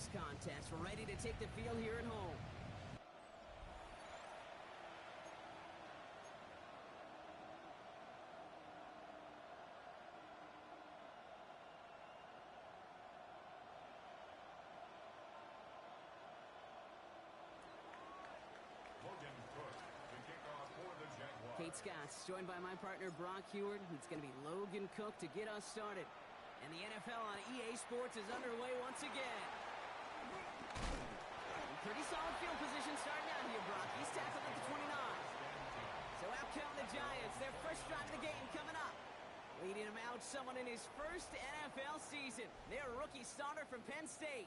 this contest. We're ready to take the field here at home. Kate Scott's joined by my partner Brock Heward. It's going to be Logan Cook to get us started. And the NFL on EA Sports is underway once again. Pretty solid field position starting out here, Brock. He's tackled at the 29. So out come the Giants. Their first drive of the game coming up. Leading him out, someone in his first NFL season. Their rookie starter from Penn State.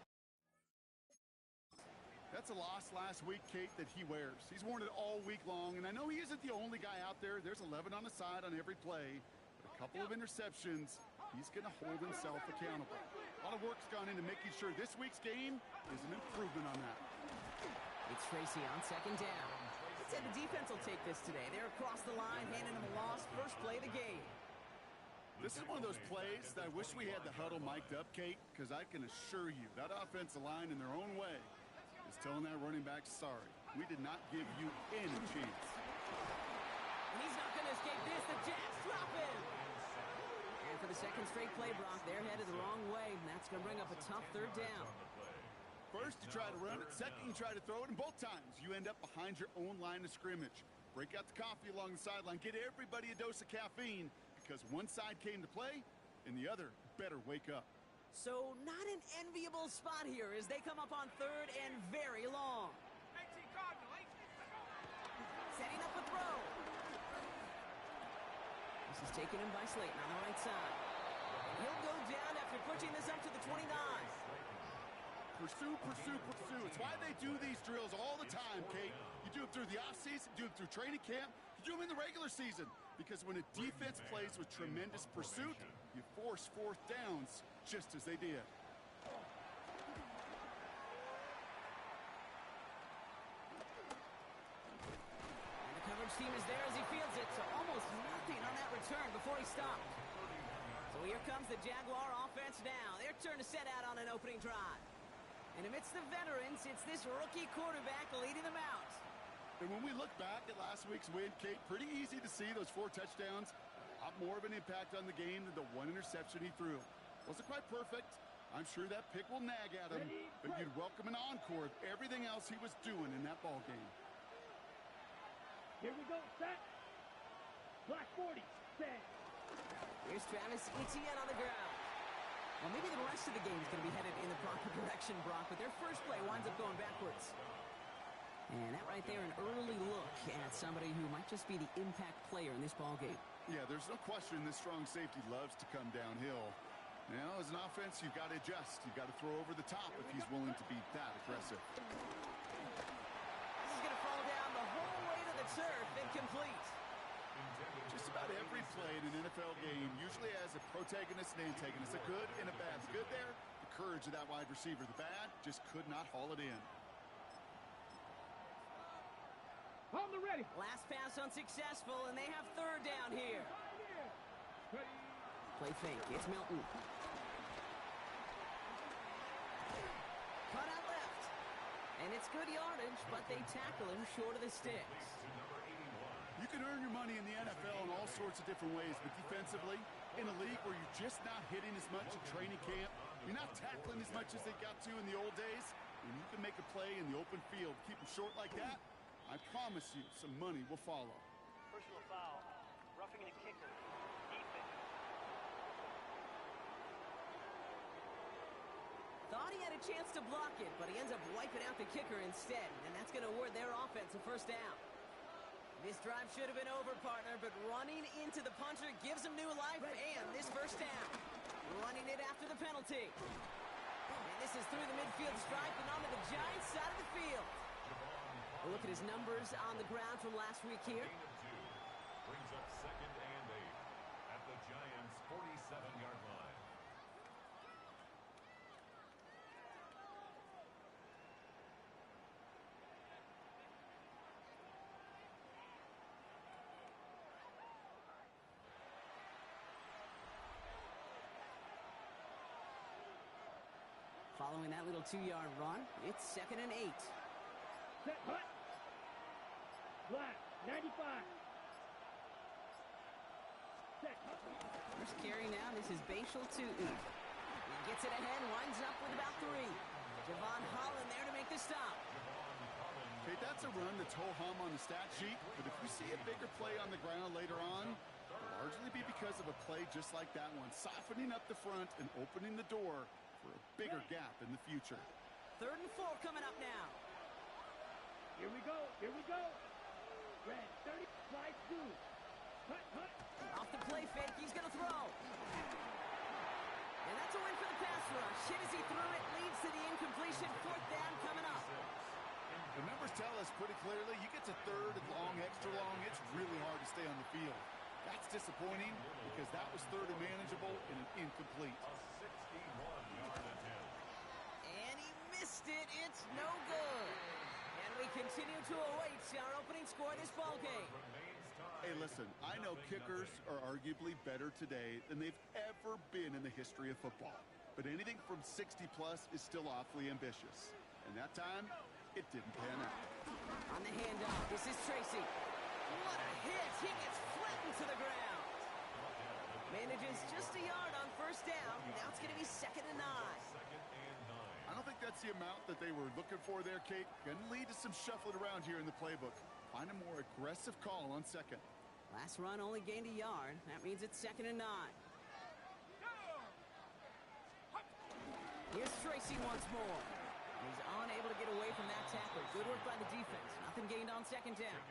That's a loss last week, Kate, that he wears. He's worn it all week long, and I know he isn't the only guy out there. There's 11 on the side on every play. But a couple of interceptions, he's going to hold himself accountable. A lot of work's gone into making sure this week's game is an improvement on that. It's Tracy on second down. He said the defense will take this today. They're across the line, handing him a loss. First play of the game. This is one of those plays that I wish we had the huddle mic'd up, Kate, because I can assure you that offensive line in their own way is telling that running back, sorry, we did not give you any chance. And he's not going to escape this. The Jags drop him. And for the second straight play, Brock, they're headed the wrong way. And that's going to bring up a tough third down. First, you try to run it. Second, you try to throw it. And both times, you end up behind your own line of scrimmage. Break out the coffee along the sideline. Get everybody a dose of caffeine, because one side came to play, and the other better wake up. So not an enviable spot here as they come up on third and very long. Setting up a throw. This is taken in by Slayton on the right side. He'll go down after pushing this up to the 29. Pursue, pursue, pursue. It's why they do these drills all the time, Kate. You do it through the offseason, you do it through training camp, you do them in the regular season. Because when a defense plays with tremendous pursuit, you force fourth downs just as they did. And the coverage team is there as he fields it, so almost nothing on that return before he stopped. So here comes the Jaguar offense now. Their turn to set out on an opening drive. And amidst the veterans, it's this rookie quarterback leading them out. And when we look back at last week's win, Kate, pretty easy to see those 4 touchdowns. A lot more of an impact on the game than the 1 interception he threw. Wasn't quite perfect. I'm sure that pick will nag at him, but you'd welcome an encore of everything else he was doing in that ball game. Here we go, set. Black 40, set. Here's Travis Etienne on the ground. Well, maybe the rest of the game is going to be headed in the proper direction, Brock, but their first play winds up going backwards. And that right there, an early look at somebody who might just be the impact player in this ball game. Yeah, there's no question this strong safety loves to come downhill. Now, as an offense, you've got to adjust. You've got to throw over the top if he's willing to be that aggressive. This is going to fall down the whole way to the turf, incomplete. Just about every play in an NFL game usually has a protagonist and antagonist, a good and a bad. The good there, the courage of that wide receiver. The bad, just could not haul it in. On the ready. Last pass unsuccessful, and they have third down here. Play fake. It's Milton. Cut out left. And it's good yardage, but they tackle him short of the sticks. You can earn your money in the NFL in all sorts of different ways, but defensively, in a league where you're just not hitting as much at training camp, you're not tackling as much as they got to in the old days, when you can make a play in the open field, keep them short like that, I promise you some money will follow. Personal foul. Roughing the kicker. Defense. Thought he had a chance to block it, but he ends up wiping out the kicker instead, and that's going to award their offense a first down. This drive should have been over, partner, but running into the puncher gives him new life, and this first down. Running it after the penalty. And this is through the midfield stripe and onto the Giants side of the field. A look at his numbers on the ground from last week here. Brings up 2nd and 8 at the Giants' 47-yard line. Following that little 2-yard run, it's 2nd and 8. Set, hut. Black, 95. Set, hut. First carry now, this is Bashal Tutin. He gets it ahead, winds up with about 3. Javon Holland there to make the stop. Okay, that's a run that's ho-hum on the stat sheet, but if you see a bigger play on the ground later on, it'll largely be because of a play just like that one, softening up the front and opening the door for a bigger gap in the future. 3rd and 4 coming up now. Here we go, here we go. Red, 30, slide 2. Hut, hut. Off the play fake, he's going to throw. And that's a win for the pass rush. Hit as he threw it, leads to the incompletion. 4th down coming up. The numbers tell us pretty clearly, you get to 3rd and long, extra long, it's really hard to stay on the field. That's disappointing because that was 3rd and manageable and an incomplete. A 61-yard attempt. And he missed it. It's no good. And we continue to await our opening score of this ballgame. Hey, listen, I know kickers are arguably better today than they've ever been in the history of football. But anything from 60-plus is still awfully ambitious. And that time, it didn't pan out. On the handoff, this is Tracy. What a hit. He gets flattened to the ground. Manages just a yard on 1st down. Now it's going to be 2nd and 9. I don't think that's the amount that they were looking for there, Kate. Going to lead to some shuffling around here in the playbook. Find a more aggressive call on 2nd. Last run only gained a yard. That means it's 2nd and 9. Here's Tracy once more. He's unable to get away from that tackle. Good work by the defense. Nothing gained on 2nd down.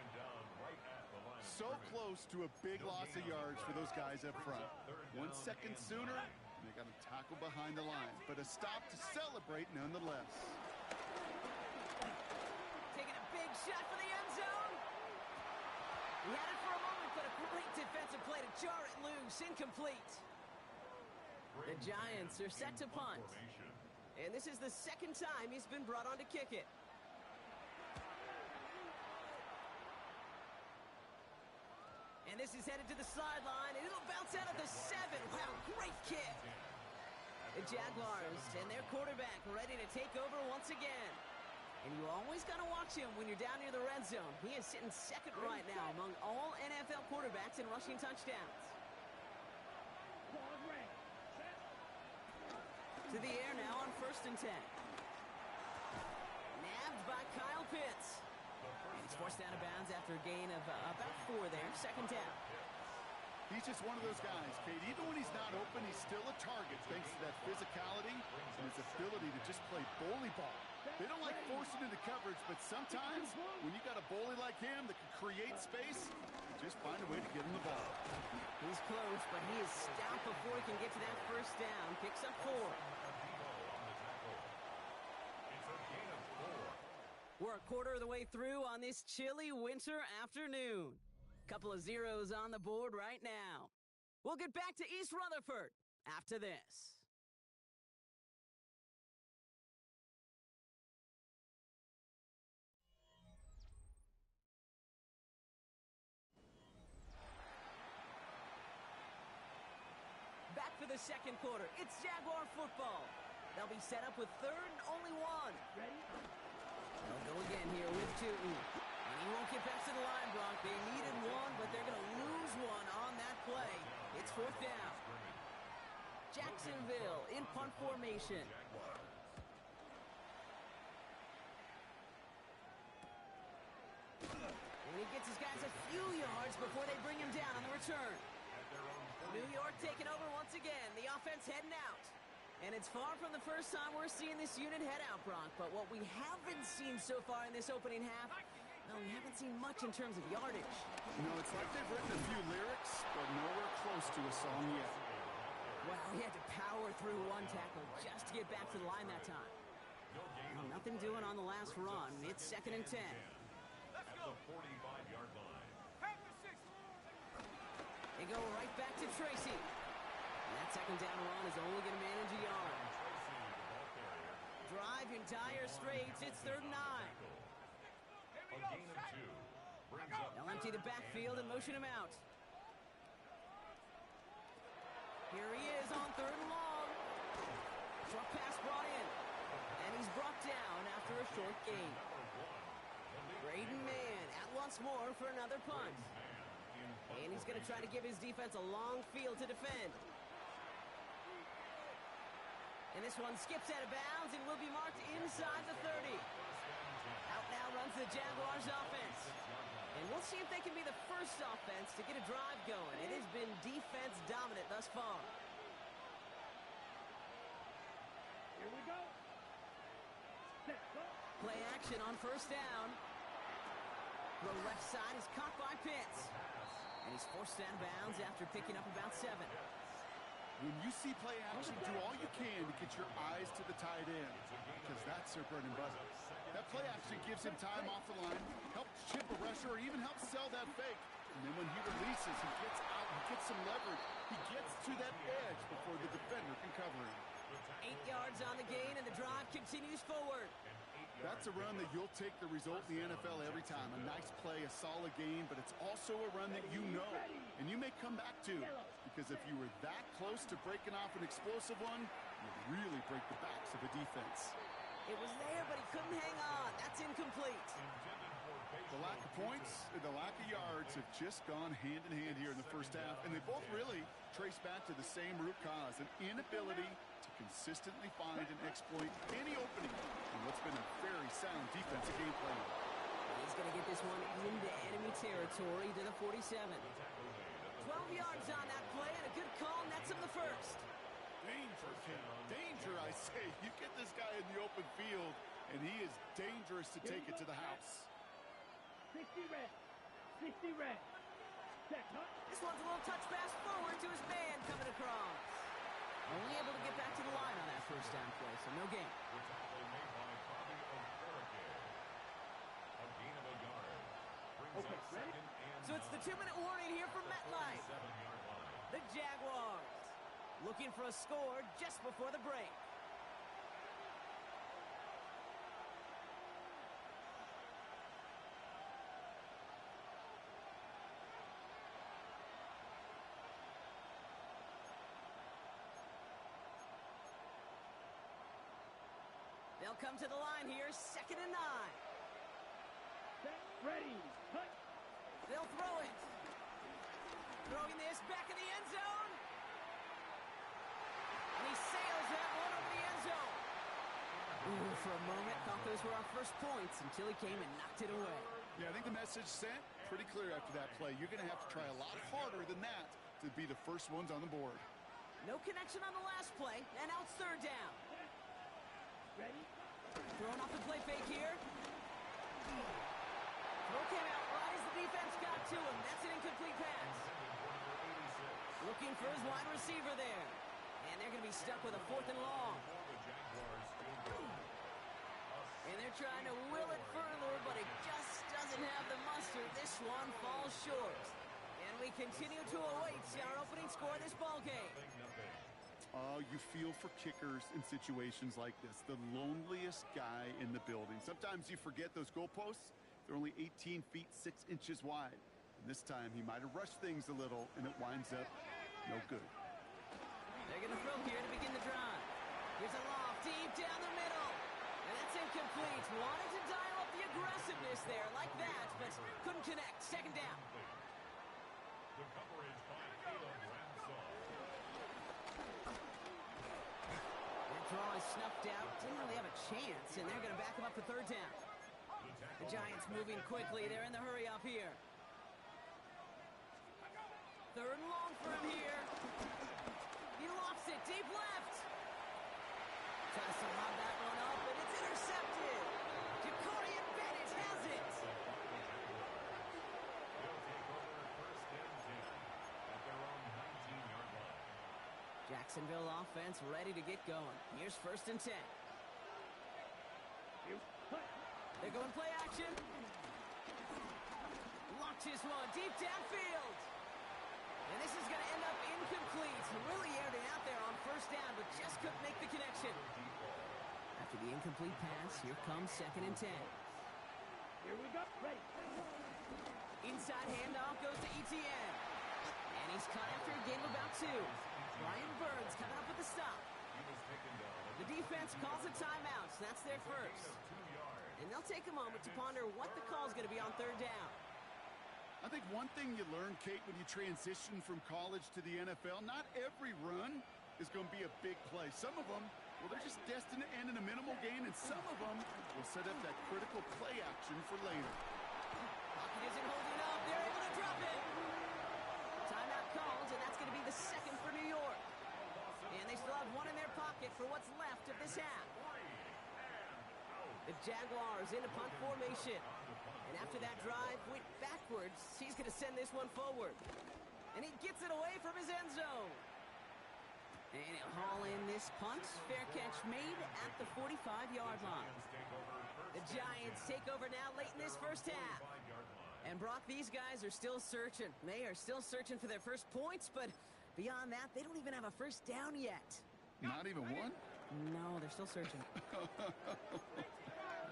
So close to a big loss of yards for those guys up front. 1 second sooner, and they got a tackle behind the line. But a stop to celebrate nonetheless. Taking a big shot for the end zone. He had it for a moment, but a great defensive play to jar it loose. Incomplete. The Giants are set to punt. And this is the 2nd time he's been brought on to kick it. And this is headed to the sideline, and it'll bounce out at the 7. Wow, great kick. The Jaguars and their quarterback ready to take over once again. And you always got to watch him when you're down near the red zone. He is sitting 2nd right now among all NFL quarterbacks in rushing touchdowns. To the air now on 1st and 10. Nabbed by Kyle Pitts. And he's forced out of bounds after a gain of about 4 there. 2nd down. He's just one of those guys, Kate. Even when he's not open, he's still a target thanks to that physicality and his ability to just play bully ball. They don't like forcing into coverage, but sometimes when you got a bully like him that can create space, you just find a way to get him the ball. He's close, but he is stopped before he can get to that 1st down. Picks up 4. We're a quarter of the way through on this chilly winter afternoon. Couple of zeros on the board right now. We'll get back to East Rutherford after this. Back for the 2nd quarter. It's Jaguar football. They'll be set up with 3rd and only 1. Ready? They'll go again here with Tutin. And he won't get back to the line, Brock. They needed 1, but they're going to lose 1 on that play. It's 4th down. Jacksonville in punt formation. And he gets his guys a few yards before they bring him down on the return. New York taking over once again. The offense heading out. And it's far from the first time we're seeing this unit head out, Brock. But what we haven't seen so far in this opening half, well, we haven't seen much in terms of yardage. You know, it's like they've written a few lyrics, but nowhere close to a song yet. Well, he had to power through 1 tackle just to get back to the line that time. Well, nothing doing on the last run. It's 2nd and 10. At the 45-yard line. They go right back to Tracy. And that 2nd down run is only going to manage a yard. Drive in dire straits. It's 3rd and 9. A gain of 2. Brings up They'll empty the backfield and motion him out. Here he is on 3rd and long. Short pass brought in. short gain. Braden Mann out once more for another punt. And he's going to try to give his defense a long field to defend. And this one skips out of bounds and will be marked inside the 30. Out now runs the Jaguars offense. And we'll see if they can be the first offense to get a drive going. It has been defense dominant thus far. Here we go. Set, go. Play action on first down. Throw left side is caught by Pitts. And he's forced out of bounds after picking up about 7. When you see play action, do all you can to get your eyes to the tight end, because that's their bread and butter. That play action gives him time off the line, helps chip a rusher, or even helps sell that fake. And then when he releases, he gets out, he gets some leverage. He gets to that edge before the defender can cover him. 8 yards on the gain, and the drive continues forward. That's a run that you'll take the result in the NFL every time. A nice play, a solid gain, but it's also a run that you know and you may come back to. Because if you were that close to breaking off an explosive one, you'd really break the backs of a defense. It was there, but he couldn't hang on. That's incomplete. The lack of points and the lack of yards have just gone hand in hand here in the first half, and they both really trace back to the same root cause, an inability to consistently find and exploit any opening in what's been a very sound defensive game plan. He's going to get this one into enemy territory to the 47. 12 yards on that play, and a good call nets him the first. Danger, King. Danger, I say. You get this guy in the open field, and he is dangerous to take it to the house. 60 red. 60 red. Set, huh? This one's a little touch pass forward to his man coming across. Only able to get back to the line on that first down play, so no gain. Okay, ready? So it's the 2-minute warning here from MetLife. The Jaguars looking for a score just before the break. They'll come to the line here, 2nd and 9. Set, ready, cut. They'll throw it. Throwing this back in the end zone. And he sails that one over the end zone. Ooh, for a moment, thought those were our first points until he came and knocked it away. Yeah, I think the message sent pretty clear after that play. You're going to have to try a lot harder than that to be the first ones on the board. No connection on the last play, and now it's 3rd down. Ready? Throwing off the play fake here. Throw came out right as the defense got to him. That's an incomplete pass. Looking for his wide receiver there. And they're going to be stuck with a 4th and long. And they're trying to will it further, but it just doesn't have the mustard. This one falls short. And we continue to await our opening score of this ball game. Oh, you feel for kickers in situations like this. The loneliest guy in the building. Sometimes you forget those goalposts. They're only 18 feet 6 inches wide. And this time he might have rushed things a little, and it winds up no good. They're going to throw here to begin the drive. Here's a loft deep down the middle. And that's incomplete. Wanted to dial up the aggressiveness there like that, but couldn't connect. 2nd down. The coverage by Caleb Ramsall. That draw is snuffed out. Didn't really have a chance, and they're going to back him up for 3rd down. The Giants moving quickly. They're in the hurry up here. 3rd and long for him here. He lofts it deep left. Tries to lob that one up, but it's intercepted. Jacorian Bennett has it. They'll take over 1st and 10 at their own 19-yard line. Jacksonville offense ready to get going. Here's 1st and 10. They're going play action. Launches one deep downfield. And this is going to end up incomplete. Really aired it out there on 1st down, but just couldn't make the connection. After the incomplete pass, here comes 2nd and 10. Here we go. Ready. Inside handoff goes to Etienne. And he's caught after a gain of about 2. Brian Burns coming up with the stop. He was taken down. The defense calls a timeout. So that's their first. 2 yards. And they'll take a moment to ponder what the call is going to be on third down. I think one thing you learn, Kate, when you transition from college to the NFL, not every run is going to be a big play. Some of them, well, they're just destined to end in a minimal gain, and some of them will set up that critical play action for later. Pocket isn't holding up. They're able to drop it. Timeout called, and that's going to be the second for New York. And they still have one in their pocket for what's left of this half. The Jaguars into punt formation. And after that drive went backwards, he's going to send this one forward. And he gets it away from his end zone. And he'll haul in this punt. Fair catch made at the 45-yard line. The Giants take over now late in this first half. And Brock, these guys are still searching. They are still searching for their first points, but beyond that, they don't even have a first down yet. Not even one? No, they're still searching.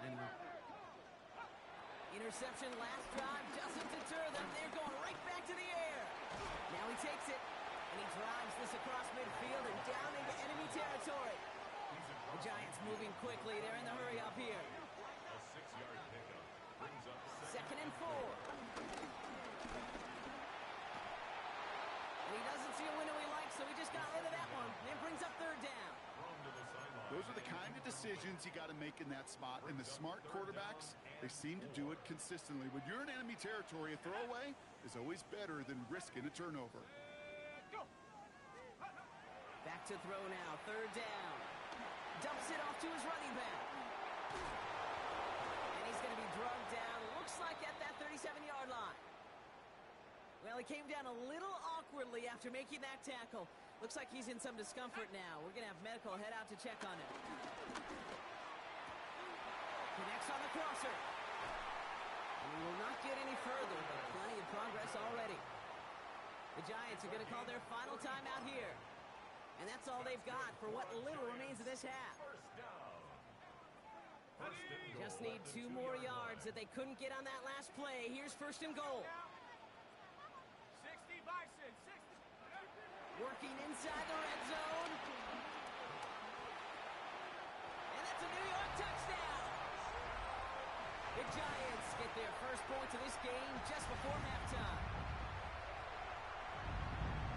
I know. Interception last drive doesn't deter them. They're going right back to the air. Now he takes it, and he drives this across midfield and down into enemy territory. The Giants moving quickly. They're in the hurry up here. A 6-yard pickup brings up Second and 4. And he doesn't see a window he likes, so he just got rid of that one. And brings up third down. Those are the kind of decisions you got to make in that spot. And the smart quarterbacks, they seem to do it consistently. When you're in enemy territory, a throwaway is always better than risking a turnover. Back to throw now. Third down. Dumps it off to his running back. And he's going to be drugged down. Looks like at that 37-yard line. Well, he came down a little awkwardly after making that tackle. Looks like he's in some discomfort now. We're going to have medical head out to check on him. Connects on the crosser. And we will not get any further, but plenty of progress already. The Giants are going to call their final timeout here. And that's all they've got for what little remains of this half. Just need 2 more yards that they couldn't get on that last play. Here's first and goal. 60 Bison, 60. Working inside the red zone. And that's a New York touchdown. The Giants get their first points of this game just before halftime.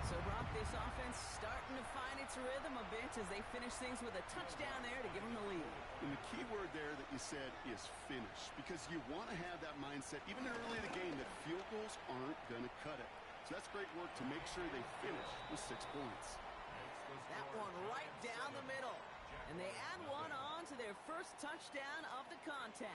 So, Brock, this offense starting to find its rhythm a bit as they finish things with a touchdown there to give them the lead. And the key word there that you said is finish, because you want to have that mindset, even early in the game, that field goals aren't going to cut it. So that's great work to make sure they finish with 6 points. That one right down the middle. And they add one on to their first touchdown of the contest.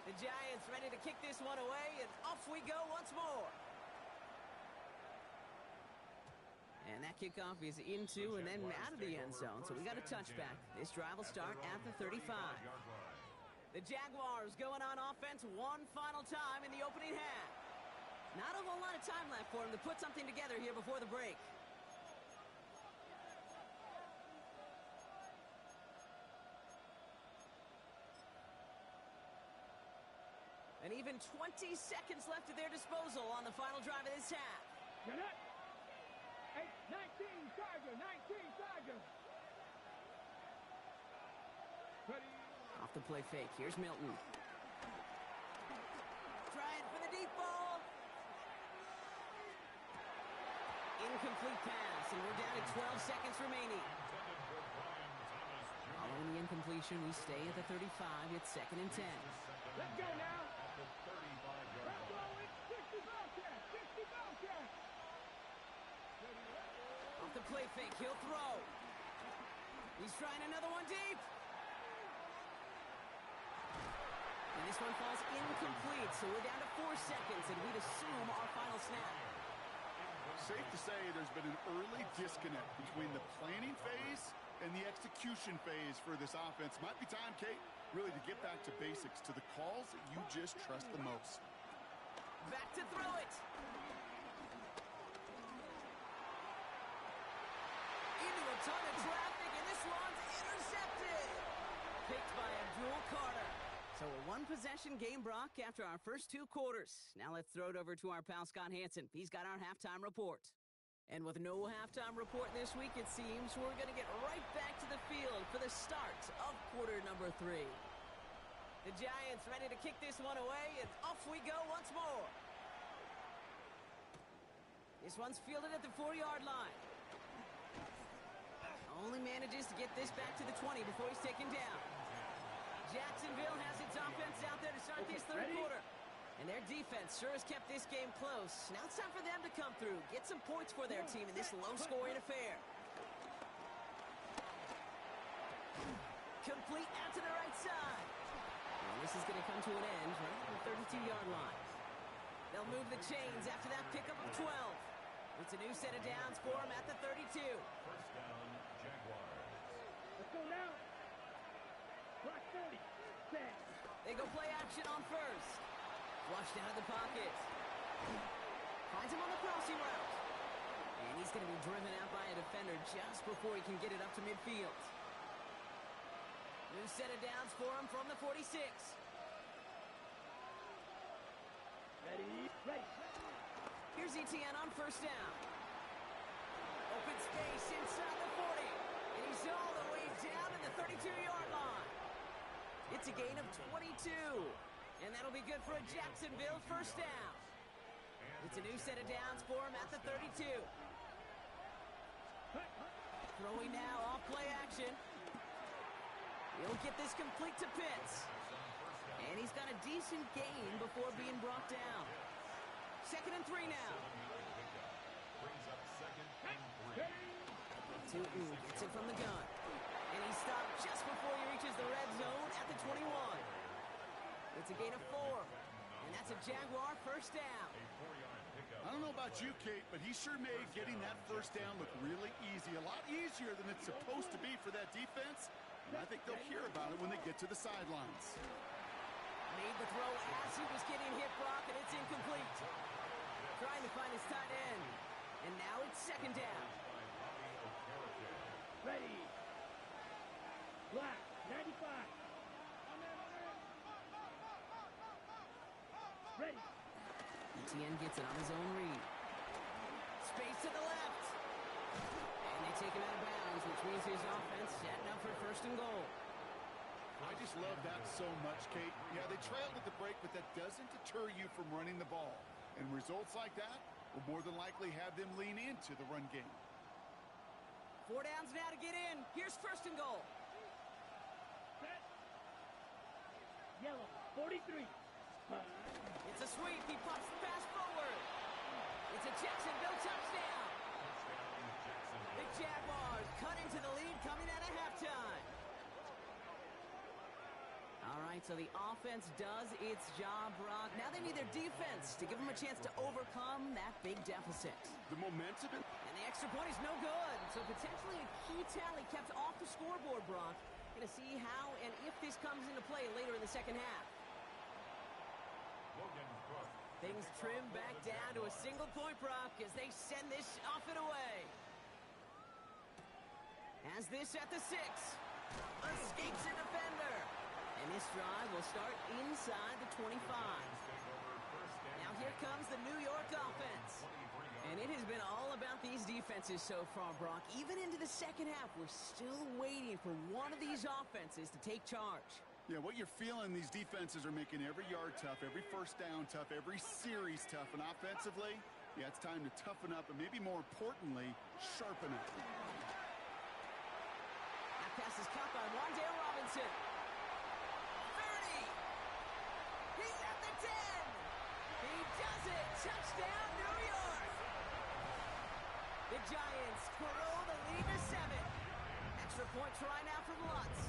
The Giants ready to kick this one away, and off we go once more. And that kickoff is into and then out of the end zone, so we got a touchback. This drive will start at the 35. The Jaguars going on offense one final time in the opening half. Not a whole lot of time left for them to put something together here before the break. And even 20 seconds left at their disposal on the final drive of this half. Get it. 19 Charger, 19 Charger. Ready. Off the play fake. Here's Milton. Trying for the deep ball. Incomplete pass, and we're down to 12 seconds remaining. Following the incompletion, we stay at the 35. It's 2nd and 10. Let's go now. 60 Bellcat, 60 Bellcat. Off the play fake, he'll throw. He's trying another one deep. And this one falls incomplete, so we're down to 4 seconds, and we'd assume our final snap. Safe to say there's been an early disconnect between the planning phase and the execution phase for this offense. Might be time, Kate, really to get back to basics, to the calls that you just trust the most. Back to throw it. Into a ton of traffic, and this one's intercepted. Picked by Abdul Carter. So a one-possession game, Brock, after our first 2 quarters. Now let's throw it over to our pal Scott Hansen. He's got our halftime report. And with no halftime report this week, it seems we're going to get right back to the field for the start of quarter number 3. The Giants ready to kick this one away, and off we go once more. This one's fielded at the 4-yard line. Only manages to get this back to the 20 before he's taken down. Jacksonville has its offense out there to start this third quarter. And their defense sure has kept this game close. Now it's time for them to come through, get some points for their team in this low-scoring affair. Complete out to the right side. And this is going to come to an end right at the 32-yard line. They'll move the chains after that pickup of 12. It's a new set of downs for them at the 32. First down, Jaguars. Let's go now. Block 30. Set. They go play action on first. Flushed out of the pocket. Finds him on the crossing route. And he's going to be driven out by a defender just before he can get it up to midfield. New set of downs for him from the 46. Ready. Ready. Here's ETN on first down. Open space inside the 40. And he's all the way down at the 32-yard line. It's a gain of 22. And that'll be good for a Jacksonville first down. It's a new set of downs for him at the 32. Throwing now off play action. He'll get this complete to Pitts. And he's got a decent gain before being brought down. 2nd and 3 now. Brings up 2nd and 3. Tootin gets it from the gun. And he's stopped just before he reaches the red zone at the 21. It's a gain of 4. And that's a Jaguar first down. A 4-yard pickup. I don't know about you, Kate, but he sure made getting that first down look really easy. A lot easier than it's supposed to be for that defense. And I think they'll hear about it when they get to the sidelines. Made the throw as he was getting hit, Brock, and it's incomplete. Trying to find his tight end. And now it's 2nd down. Ready. Black. 95. Ready. ETN gets it on his own read. Space to the left. And they take him out of bounds, which means his offense setting up for 1st and goal. I just love that so much, Kate. Yeah, they trailed at the break, but that doesn't deter you from running the ball. And results like that will more than likely have them lean into the run game. 4 downs now to get in. Here's 1st and goal. Set. Yellow. 43. It's a sweep. He pops the pass forward. It's a Jacksonville touchdown. The Jaguars cut into the lead coming out of halftime. All right, so the offense does its job, Brock. Now they need their defense to give them a chance to overcome that big deficit. The momentum... And the extra point is no good. So potentially a key tally kept off the scoreboard, Brock. Going to see how and if this comes into play later in the second half. Things trim back down to a single point, Brock, as they send this off and away. Has this at the 6. Escapes a defender. And this drive will start inside the 25. Now here comes the New York offense. And it has been all about these defenses so far, Brock. Even into the second half, we're still waiting for one of these offenses to take charge. Yeah, what you're feeling, these defenses are making every yard tough, every first down tough, every series tough. And offensively, yeah, it's time to toughen up and maybe more importantly, sharpen up. That pass is caught by Wan'Dale Robinson. 30. He's at the 10. He does it. Touchdown, New York. The Giants grow the lead to 7. Extra point try now from Lutz.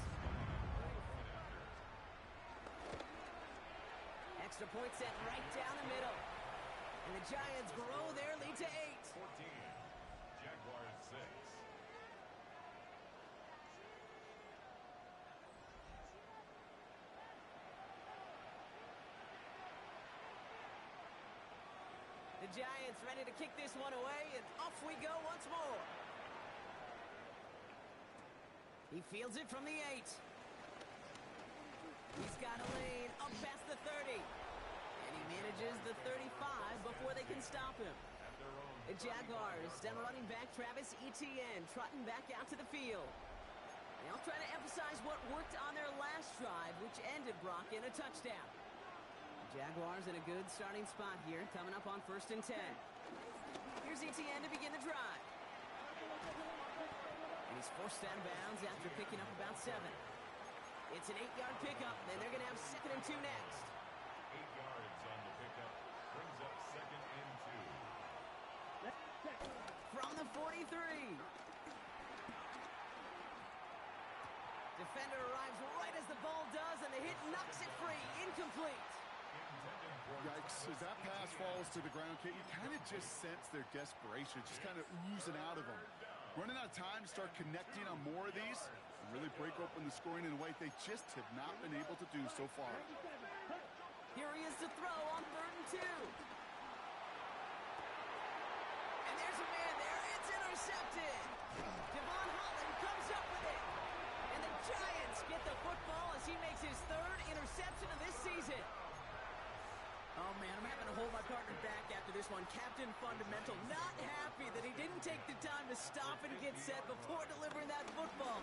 Extra point set right down the middle. And the Giants grow their lead to 8. 14. Jaguars 6. The Giants ready to kick this one away, and off we go once more. He fields it from the 8. He's got a lane up past the 30. And he manages the 35 before they can stop him. The Jaguars send running back Travis Etienne trotting back out to the field. They'll try to emphasize what worked on their last drive, which ended, Brock, in a touchdown. The Jaguars in a good starting spot here, coming up on 1st and 10. Here's Etienne to begin the drive. And he's forced out of bounds after picking up about 7. It's an 8-yard pickup, and they're going to have 2nd and 2 next. 8 yards on the pickup. Brings up 2nd and 2. From the 43. Defender arrives right as the ball does, and the hit knocks it free. Incomplete. Yikes, as that pass falls to the ground, Kate, you kind of just sense their desperation, just kind of oozing out of them. Running out of time to start connecting on more of these and really break open the scoring in a way they just have not been able to do so far. Here he is to throw on 3rd and 2. And there's a man there. It's intercepted. Devon Holland comes up with it. And the Giants get the football as he makes his 3rd interception of this season. Oh, man, I'm having to hold my partner back after this one. Captain Fundamental not happy that he didn't take the time to stop and get set before delivering that football.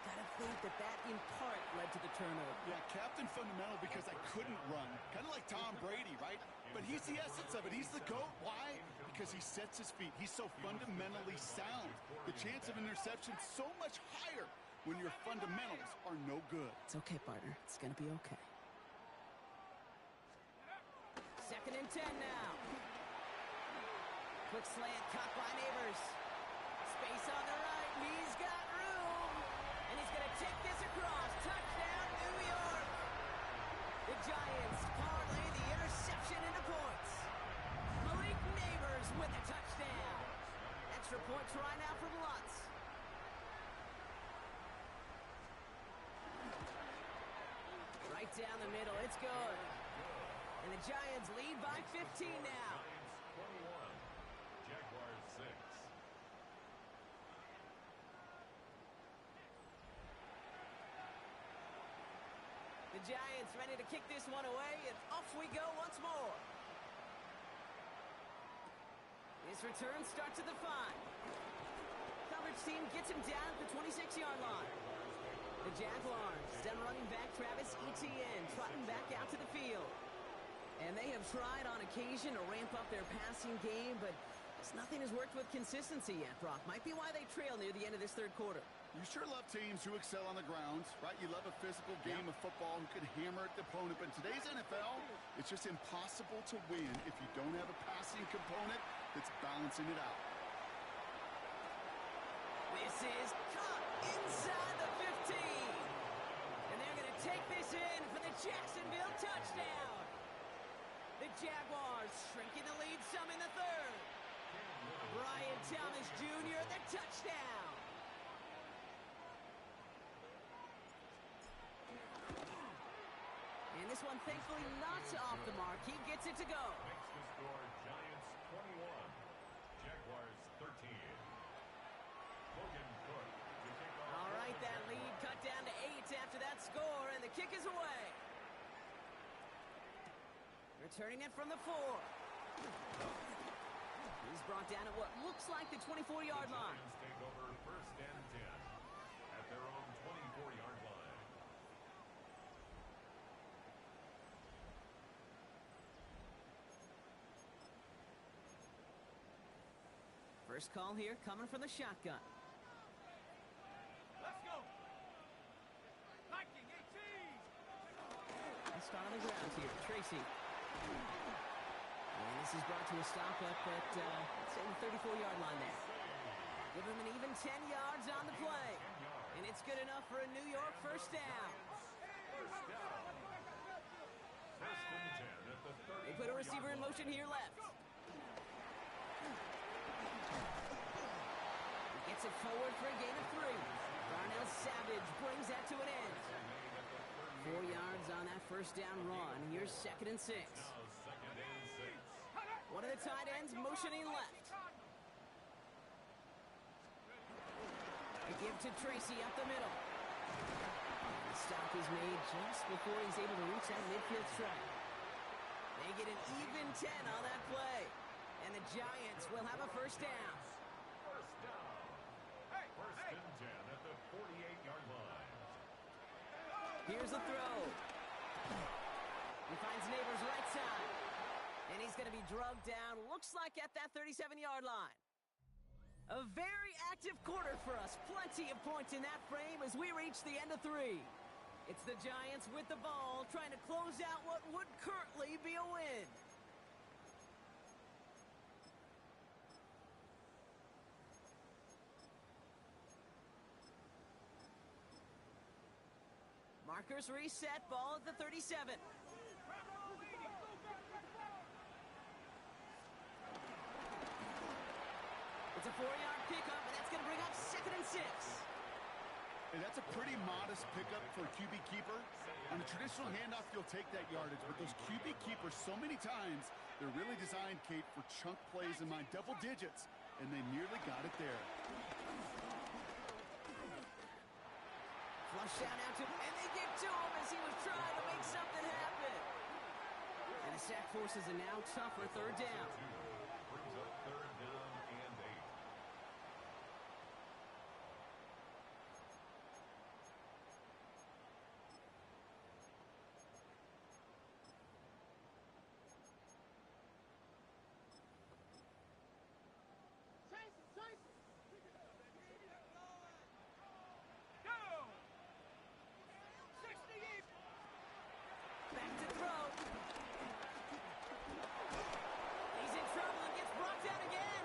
Gotta think that in part led to the turnover. Yeah, Captain Fundamental because I couldn't run. Kind of like Tom Brady, right? But he's the essence of it. He's the GOAT. Why? Because he sets his feet. He's so fundamentally sound. The chance of interception so much higher when your fundamentals are no good. It's okay, partner. It's gonna be okay. 2nd and 10 now. Quick slant caught by Neighbors. Space on the right. He's got room. And he's going to take this across. Touchdown, New York. The Giants parlay the interception into points. Malik Neighbors with a touchdown. Extra point try now from Lutz. Right down the middle. It's good. And the Giants lead by 15 now. Giants 21. Jaguars 6. The Giants ready to kick this one away, and off we go once more. This return starts at the 5. Coverage team gets him down at the 26-yard line. The Jaguars send running back Travis Etienne trotting back out to the field. And they have tried on occasion to ramp up their passing game, but nothing has worked with consistency yet, Brock. Might be why they trail near the end of this 3rd quarter. You sure love teams who excel on the ground, right? You love a physical game of football who can hammer at the opponent. But in today's NFL, it's just impossible to win if you don't have a passing component that's balancing it out. This is caught inside the 15. And they're going to take this in for the Jacksonville touchdown. The Jaguars shrinking the lead some in the 3rd. Brian Thomas Jr. the touchdown. And this one thankfully not off the mark. He gets it to go. Makes the score Giants 21. Jaguars 13. Logan Cook to kick off. All right, that lead cut down to 8 after that score, and the kick is away. Returning it from the 4. He's brought down at what looks like the 24-yard line. Giants take over 1st and 10 at their own 24-yard line. First call here coming from the shotgun. Let's go. Viking 18. Let's start on the ground here. Tracy. And this is brought to a stop up at, say, the 34-yard line there. Give him an even 10 yards on the play. And it's good enough for a New York first down. First down. 1st and 10 at the 30. They put a receiver in motion here left. He gets it forward for a gain of 3. Darnell Savage brings that to an end. 4 yards on that first down run. Here's 2nd and 6. Now 2nd and 6. One of the tight ends motioning left. They give to Tracy up the middle. Stop is made just before he's able to reach that midfield strike. They get an even 10 on that play. And the Giants will have a first down. First down. First and 10 at the 48-yard line. Here's the throw. He finds Neighbors right side. And he's going to be drugged down, looks like at that 37-yard line. A very active quarter for us. Plenty of points in that frame as we reach the end of 3. It's the Giants with the ball, trying to close out what would currently be a win. Markers reset, ball at the 37. It's a 4-yard pickup, and that's going to bring up 2nd and 6. And that's a pretty modest pickup for a QB keeper. On a traditional handoff, you'll take that yardage, but those QB keepers, so many times, they're really designed, Kate, for chunk plays in mind, double digits, and they nearly got it there. Flush down out to him, and they get to him as he was trying to make something happen. And the sack forces a now tougher 3rd down. Brings up 3rd down and 8. Back to throw. He's in trouble and gets brought down again.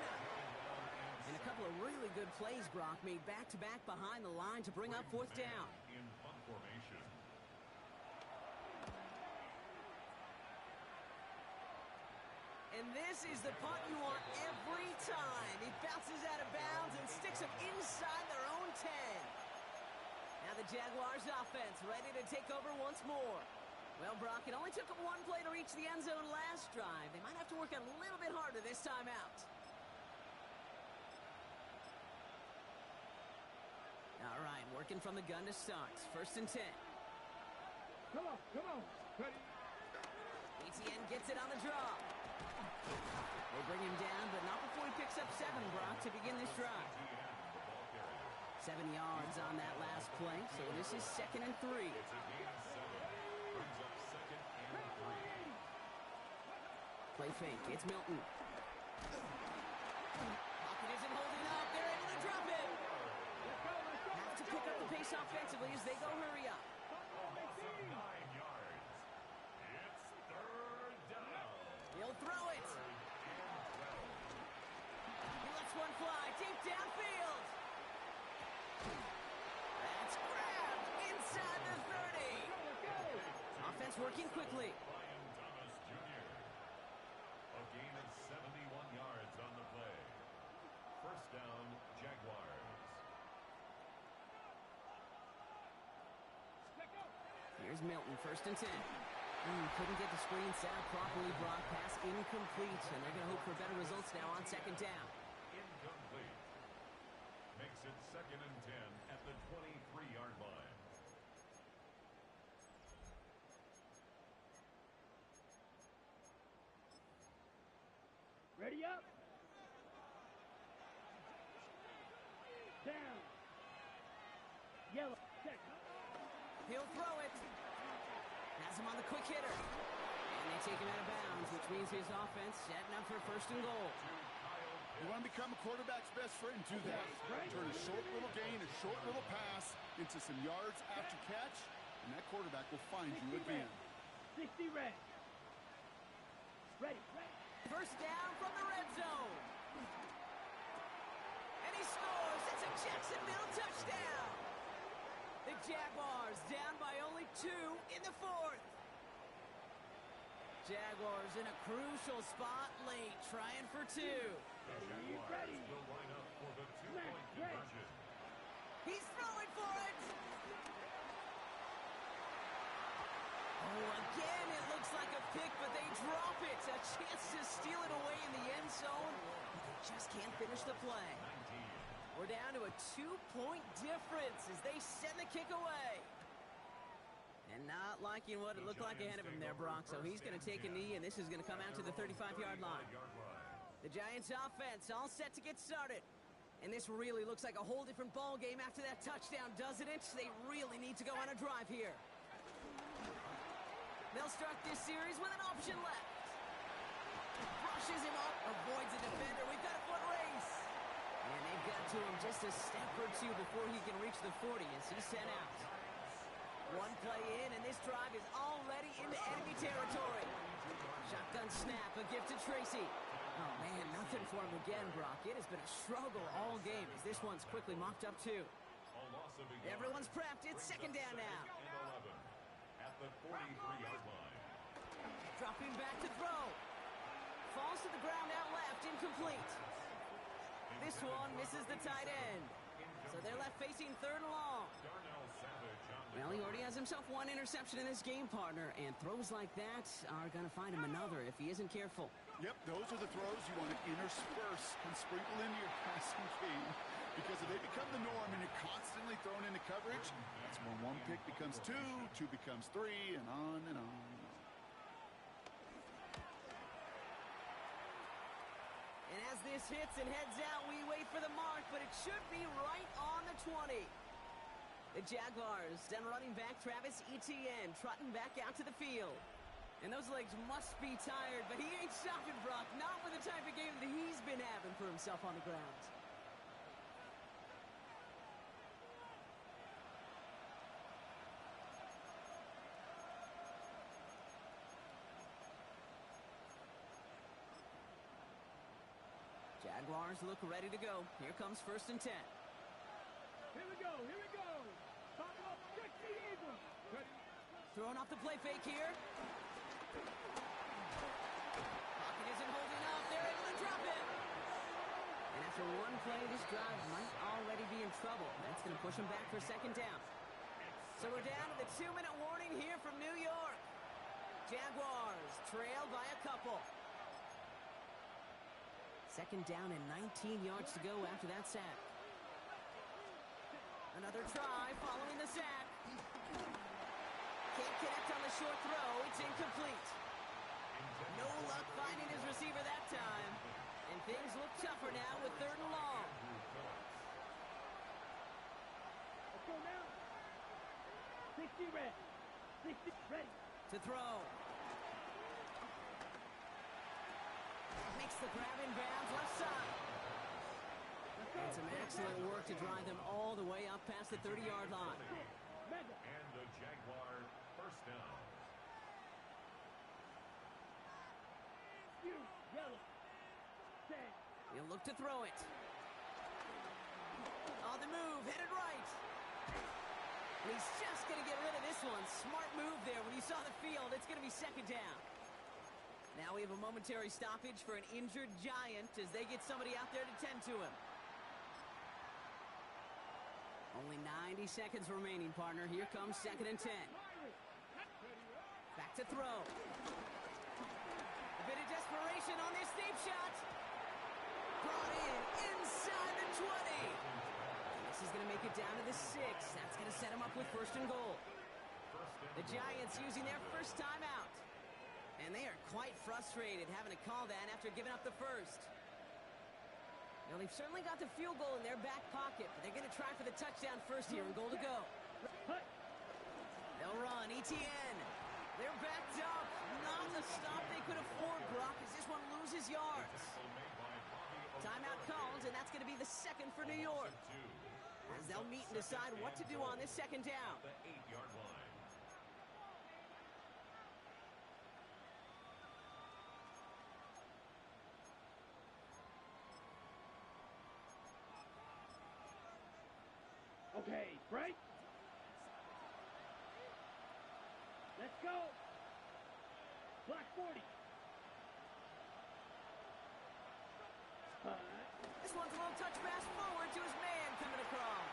And a couple of really good plays, Brock, made back-to-back behind the line to bring up 4th down. In punt formation. And this is the punt you want every time. He bounces out of bounds and sticks him inside their own 10. Now the Jaguars offense ready to take over once more. Well, Brock, it only took them one play to reach the end zone last drive. They might have to work a little bit harder this time out. All right, working from the gun to start. 1st and 10. Come on, come on. Ready? ETN gets it on the draw. They bring him down, but not before he picks up 7, Brock, to begin this drive. 7 yards on that last play, so this is 2nd and 3. It's a gain of 7. Brings up 2nd and 3. Play fake, it's Milton. Pocket isn't holding up, they're able to drop it. Have to pick up the pace offensively as they go hurry up. 9 yards. It's 3rd down. He'll throw it. He lets one fly deep downfield. That's grabbed inside the 30. Offense working quickly. Brian Thomas Jr. A gain of 71 yards on the play. 1st down, Jaguars. Here's Milton, 1st and 10. Couldn't get the screen set up properly. Brock, pass incomplete, and they're going to hope for better results now on 2nd down. Incomplete. Makes it 2nd and 10 at the 23-yard line. Ready up. Down. Yellow. Check. He'll throw it. Has him on the quick hitter. And they take him out of bounds, which means his offense setting up for 1st and goal. You want to become a quarterback's best friend, do that. Turn a short little gain, a short little pass into some yards after catch, and that quarterback will find you again. 60 red. Ready. 1st down from the red zone. And he scores. It's a Jacksonville touchdown. The Jaguars down by only 2 in the 4th. Jaguars in a crucial spot late, trying for 2. The Jaguars will line up for the 2-point conversion. He's throwing for it. Oh, again, it looks like a pick, but they drop it. A chance to steal it away in the end zone, but they just can't finish the play. 19. We're down to a 2-point difference as they send the kick away. And not liking what it looked like ahead of him there, Brock. So he's going to take a knee, and this is going to come out to the 35-yard line. The Giants offense all set to get started. And this really looks like a whole different ball game after that touchdown, doesn't it? They really need to go on a drive here. They'll start this series with an option left. Brushes him up, avoids a defender. We've got a foot race. And they've got to him just a step or two before he can reach the 40 as he's sent out. One play in, and this drive is already into enemy territory. Shotgun snap, a gift to Tracy. Oh, man, nothing for him again, Brock. It has been a struggle all game as this one's quickly mopped up, too. Everyone's prepped. It's second down now. At the 43-yard line. Dropping back to throw. Falls to the ground out left, incomplete. This one misses the tight end. So they're left facing third and long. Well, he already has himself one interception in this game, partner, and throws like that are going to find him another if he isn't careful. Yep, those are the throws you want to intersperse and sprinkle into your passing game, because if they become the norm and you're constantly thrown into coverage, that's when one pick becomes two, two becomes three, and on and on and on. And as this hits and heads out, we wait for the mark, but it should be right on the 20. The Jaguars then running back Travis Etienne trotting back out to the field. And those legs must be tired, but he ain't stopping, Brock. Not with the type of game that he's been having for himself on the ground. Jaguars look ready to go. Here comes 1st and 10. Here we go, here we go. Top up, check the eagle. Throwing off the play fake here. Pocket isn't holding up. They're able to drop it. And after one play, this drive might already be in trouble. That's going to push them back for second down. So we're down to the 2-minute warning here from New York. Jaguars trail by a couple. Second down and 19 yards to go after that sack. Another try following the sack. Can't connect on the short throw. It's incomplete. No luck finding his receiver that time. And things look tougher now with 3rd and long. Let's go now. 60 red. 60 ready. To throw. Makes the grab in bounds left side. And some excellent work to drive them all the way up past the 30-yard line. And the Jaguar 1st down. Yellow. Set. He'll look to throw it. On the move, headed right. And he's just going to get rid of this one. Smart move there. When you saw the field, it's going to be second down. Now we have a momentary stoppage for an injured Giant as they get somebody out there to tend to him. Only 90 seconds remaining, partner. Here comes 2nd and 10. Back to throw. A bit of desperation on this deep shot. Brought in inside the 20. And this is going to make it down to the 6. That's going to set him up with 1st and goal. The Giants using their first timeout. And they are quite frustrated having to call that after giving up the first. Now, they've certainly got the field goal in their back pocket, but they're going to try for the touchdown first here and goal to go. They'll run. Etienne. They're backed up. Not the stop they could afford, Brock, as this one loses yards. Timeout called, and that's going to be the 2nd for New York. As they'll meet and decide what to do on this 2nd down. The 8-yard line. Okay, break. Let's go. Block 40. This one's a little touch pass forward to his man coming across.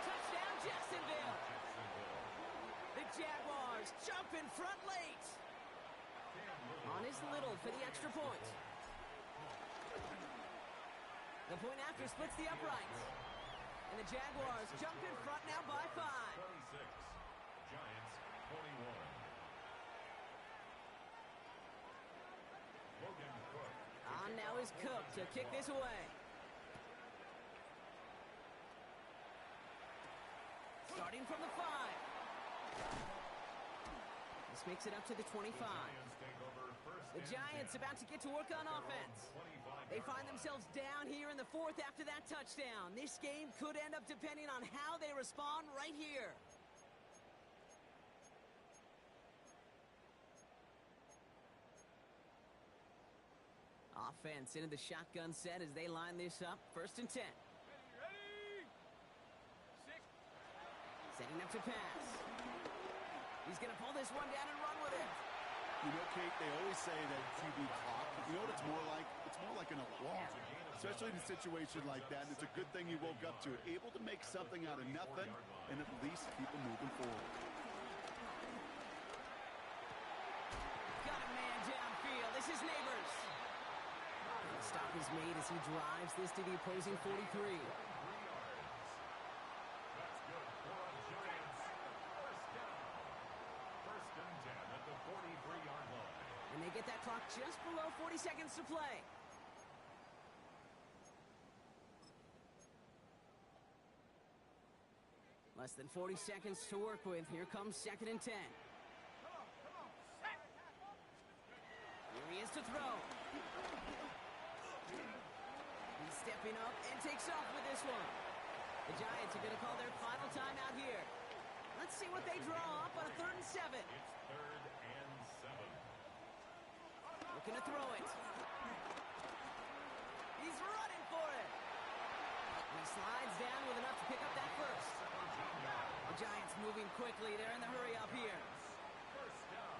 Touchdown, Jacksonville. The Jaguars jump in front late. On his Little for the extra point. The point after splits the uprights. And the Jaguars jump in front now by 5. 26. Giants is Cook to kick this away. Starting from the 5. This makes it up to the 25. The Giants about to get to work on offense. They find themselves down here in the 4th after that touchdown. This game could end up depending on how they respond right here. Offense into the shotgun set as they line this up. 1st and 10. Ready? 6. Setting up to pass. He's going to pull this one down and run with it. You know, Kate, they always say that QB clock, you know what it's more like? It's more like an alarm, especially in a situation like that. And it's a good thing he woke up to it, able to make something out of nothing and at least keep him moving forward. Got a man downfield. This is Neighbors. The stop is made as he drives this to the opposing 43. And they get that clock just below 40 seconds to play. Less than 40 seconds to work with. Here comes 2nd and 10. Here he is to throw. He's stepping up and takes off with this one. The Giants are going to call their final timeout here. Let's see what they draw up on a 3rd and 7. It's 3rd and 7. Looking to throw it. He's running for it. And he slides down with enough to pick up that 1st. The Giants moving quickly. They're in the hurry up here. 1st down.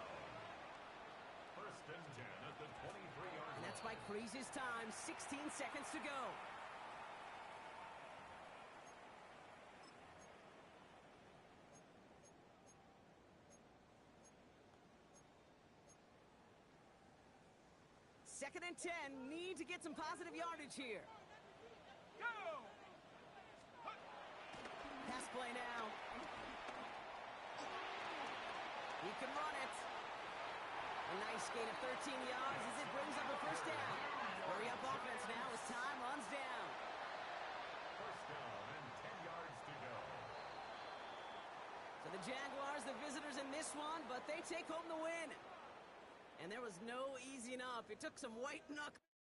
1st and 10 at the 23-yard line. And that's Mike Freeze's time. 16 seconds to go. Second and 10. Need to get some positive yardage here. Go! Pass play now. He can run it. A nice gain of 13 yards as it brings up a 1st down. Hurry up offense now as time runs down. 1st down and 10 yards to go. So the Jaguars, the visitors in this one, but they take home the win. And there was no easing up. It took some white knuckles.